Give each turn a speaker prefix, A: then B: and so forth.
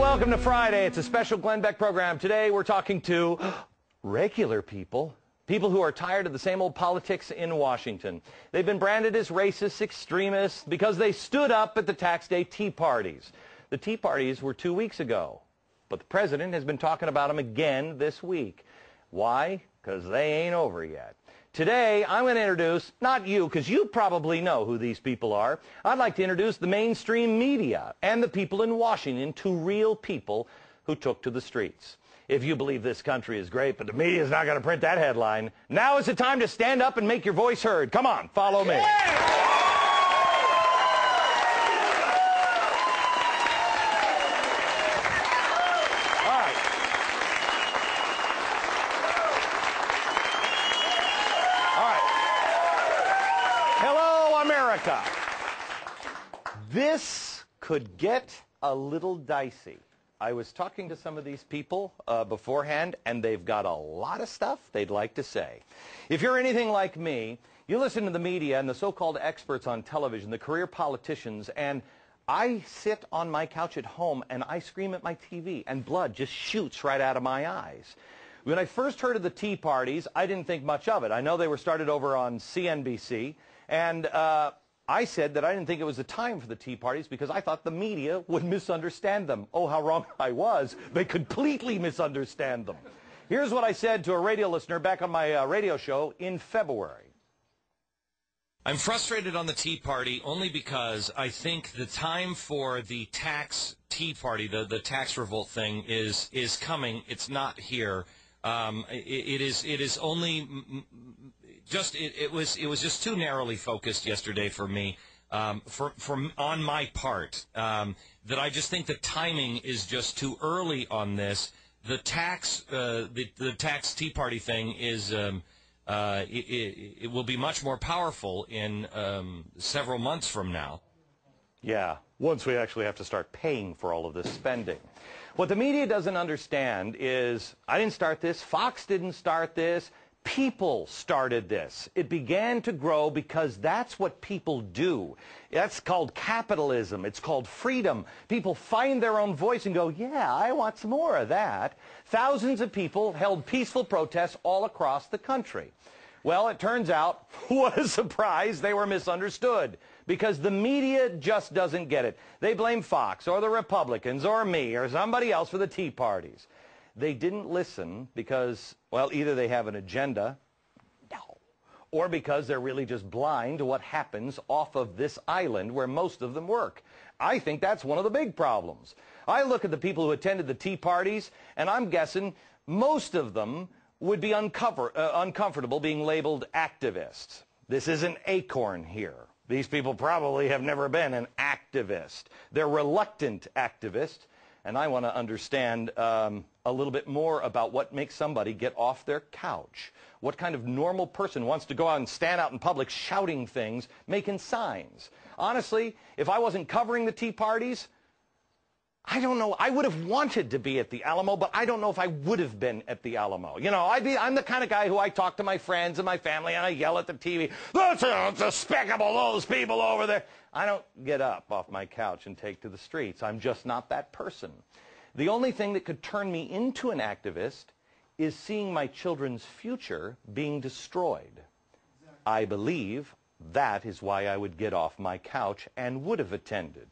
A: welcome to Friday. It's a special Glenn Beck program. Today we're talking to regular people. People who are tired of the same old politics in Washington. They've been branded as racist, extremists, because they stood up at the tax day tea parties. The tea parties were 2 weeks ago, but the president has been talking about them again this week. Why? Because they ain't over yet. Today, I'm going to introduce, not you, because you probably know who these people are. I'd like to introduce the mainstream media and the people in Washington to real people who took to the streets. If you believe this country is great, but the media is not going to print that headline, now is the time to stand up and make your voice heard. Come on, follow me. America. This could get a little dicey. I was talking to some of these people beforehand, and they've got a lot of stuff they'd like to say. If you're anything like me, you listen to the media and the so-called experts on television, the career politicians, and I sit on my couch at home and I scream at my TV, and blood just shoots right out of my eyes. When I first heard of the tea parties, I didn't think much of it. I know they were started over on CNBC, and I said that I didn't think it was the time for the tea parties because I thought the media would misunderstand them. Oh, how wrong I was. They completely misunderstand them. Here's what I said to a radio listener back on my radio show in February.
B: I'm frustrated on the Tea Party only because I think the time for the tax Tea Party, the tax revolt thing, is coming. It's not here. It is only just it was just too narrowly focused yesterday for me, on my part, that I just think the timing is just too early on this. The tax Tea Party thing is it will be much more powerful in several months from now.
A: Yeah, once we actually have to start paying for all of this spending. What the media doesn't understand is, I didn't start this, Fox didn't start this, people started this. It began to grow because that's what people do. That's called capitalism. It's called freedom. People find their own voice and go, yeah, I want some more of that. Thousands of people held peaceful protests all across the country. Well, it turns out, what a surprise, they were misunderstood. Because the media just doesn't get it. They blame Fox or the Republicans or me or somebody else for the tea parties. They didn't listen because, well, either they have an agenda, or because they're really just blind to what happens off of this island where most of them work. I think that's one of the big problems. I look at the people who attended the tea parties, and I'm guessing most of them would be uncomfortable being labeled activists. This isn't ACORN here. These people probably have never been an activist. They're reluctant activists, and I want to understand a little bit more about what makes somebody get off their couch. What kind of normal person wants to go out and stand out in public shouting things, making signs? Honestly, if I wasn't covering the tea parties, I don't know. I would have wanted to be at the Alamo, but I don't know if I would have been at the Alamo. You know, I'm the kind of guy who I talk to my friends and my family and I yell at the TV, that's despicable, those people over there. I don't get up off my couch and take to the streets. I'm just not that person. The only thing that could turn me into an activist is seeing my children's future being destroyed. I believe that is why I would get off my couch and would have attended.